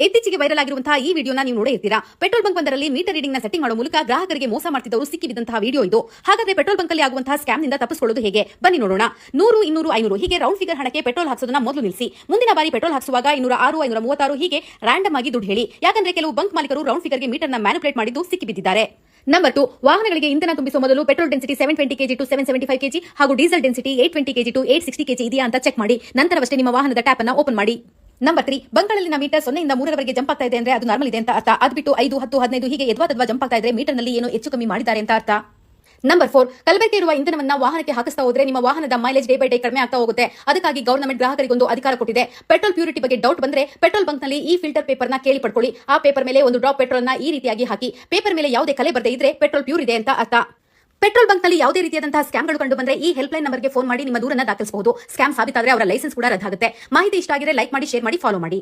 ಇತ್ತೀಚೆಗೆ ವೈರಲ್ ಆಗಿರುವಂತಹ ಈ ವಿಡಿಯೋನ ನೀವು ನೋಡೇ ಇರ್ತೀರಾ. ಪೆಟ್ರೋಲ್ ಬಂಕ್ ಒಂದರಲ್ಲಿ ಮೀಟರ್ ರೀಡಿಂಗ್ ನ ಸೆಟ್ಟಿಂಗ್ ಮಾಡೋ ಮೂಲಕ ಗ್ರಾಹಕರಿಗೆ ಮೋಸ ಮಾಡ್ತಿದ್ದವರು ಸಿಕ್ಕಿಬಿದ್ದಂತಹ ವಿಡಿಯೋ ಇದು. ಹಾಗಾದ್ರೆ ಪೆಟ್ರೋಲ್ ಬಂಕ್ ಅಲ್ಲಿ ಆಗುವಂತಹ ಸ್ಕ್ಯಾಮ್ ನಿಂದ ತಪ್ಪಿಸಿಕೊಳ್ಳೋದು ಹೇಗೆ ಬನ್ನಿ ನೋಡೋಣ. 100, 200, 500 ಹೀಗೆ ರೌಂಡ್ ಫಿಗರ್ ಹಣಕ್ಕೆ ಪೆಟ್ರೋಲ್ ಹಾಕ್ಸೋದನ್ನ ಮೊದಲು ನಿಲ್ಲಿಸಿ. ಮುಂದಿನ ಬಾರಿ ಪೆಟ್ರೋಲ್ ಹಾಕ್ಸುವಾಗ 206, 536 ಹೀಗೆ ರ್ಯಾಂಡಮ್ ಆಗಿ ದುಡ್ಡು ಹೇಳಿ. ಯಾಕಂದ್ರೆ ಕೆಲವು ಬಂಕ್ ಮಾಲೀಕರು ರೌಂಡ್ ಫಿಗರ್ಗೆ ಮೀಟರ್ ನ ಮ್ಯಾನಿಪುಲೇಟ್ ಮಾಡಿದ್ದು ಸಿಕ್ಕಿಬಿದ್ದಿದ್ದಾರೆ. ನಂಬರ್ 2, ವಾಹನಗಳಿಗೆ ಇಂಧನ ತುಂಬಿಸುವ ಮೊದಲು petrol density 720 kg to 775 kg ಹಾಗೂ diesel density 820 kg to 860 kg ಇದೆಯಾ ಅಂತ ಚೆಕ್ ಮಾಡಿ. ನಂತರವಷ್ಟೇ ನಿಮ್ಮ ವಾಹನದ ಟ್ಯಾಪ್ ಅನ್ನು ಓಪನ್ ಮಾಡಿ. ನಂಬರ್ 3, ಬಂಕ್ಗಳಲ್ಲಿನ ಮೀಟರ್ 0 ಇಂದ 3 ರವರೆಗೆ ಜಂಪ್ ಆಗ್ತಾ ಇದೆ ಅಂದ್ರೆ ಅದು ನಾರ್ಮಲ್ ಇದೆ ಅಂತ ಅರ್ಥ. ಅದು ಬಿಟ್ಟು 5, 10, 15 ಹೀಗೆ ಎದ್ವಾ ಜಂಪ್ ಆಗ್ತಾ ಇದ್ರೆ ಮೀಟರ್ ನಲ್ಲಿ ಏನೋ ಹೆಚ್ಚು ಕಮ್ಮಿ ಮಾಡಿದ್ದಾರೆ ಅಂತ ಅರ್ಥ. ನಂಬರ್ 4, ಕಲಬೆರಕೆ ಇರುವ ಇಂಧನವನ್ನ ವಾಹನಕ್ಕೆ ಹಾಕಿಸ್ತಾ ಹೋದ್ರೆ ನಿಮ್ಮ ವಾಹನದ ಮೈಲೇಜ್ ಡೇ ಬೈ ಡೇ ಕಡಿಮೆ ಆಗ್ತಾ ಹೋಗುತ್ತೆ. ಅದಕ್ಕಾಗಿ ಗವರ್ನಮೆಂಟ್ ಗ್ರಾಹಕರಿಗೊಂದು ಅಧಿಕಾರ ಕೊಟ್ಟಿದೆ. ಪೆಟ್ರೋಲ್ ಪ್ಯೂರಿಟಿ ಬಗ್ಗೆ ಡೌಟ್ ಬಂದ್ರೆ ಪೆಟ್ರೋಲ್ ಬಂಕ್ ನಲ್ಲಿ ಈ ಫಿಲ್ಟರ್ ಪೇಪರ್ ನ ಕೇಳಿ ಪಡ್ಕೊಳ್ಳಿ. ಆ ಪೇಪರ್ ಮೇಲೆ ಒಂದು ಡ್ರಾಪ್ ಪೆಟ್ರೋಲ್ ನ ಈ ರೀತಿಯಾಗಿ ಹಾಕಿ. ಪೇಪರ್ ಮೇಲೆ ಯಾವುದೇ ಕಲೆ ಬರದೇ ಇದ್ರೆ ಪೆಟ್ರೋಲ್ ಪ್ಯೂರ್ ಇದೆ ಅಂತ ಅರ್ಥ. ಪೆಟ್ರೋಲ್ ಬಂಕ್ ನಲ್ಲಿ ಯಾವುದೇ ರೀತಿಯಾದಂತಹ ಸ್ಕ್ಯಾಮ್ಗಳು ಕಂಡು ಬಂದ್ರೆ ಈ ಹೆಲ್ಪ್ ಲೈನ್ ನಂಬರ್ಗೆ ಫೋನ್ ಮಾಡಿ ನಿಮ್ಮ ದೂರನ್ನ ದಾಖಲಿಸಬಹುದು. ಸ್ಕ್ಯಾಮ್ ಸಾಬೀತಾದ್ರೆ ಅವರ ಲೈಸೆನ್ಸ್ ಕೂಡ ರದ್ದಾಗುತ್ತೆ. ಮಾಹಿತಿ ಇಷ್ಟ ಆಗಿದ್ರೆ ಲೈಕ್ ಮಾಡಿ, ಶೇರ್ ಮಾಡಿ, ಫಾಲೋ ಮಾಡಿ.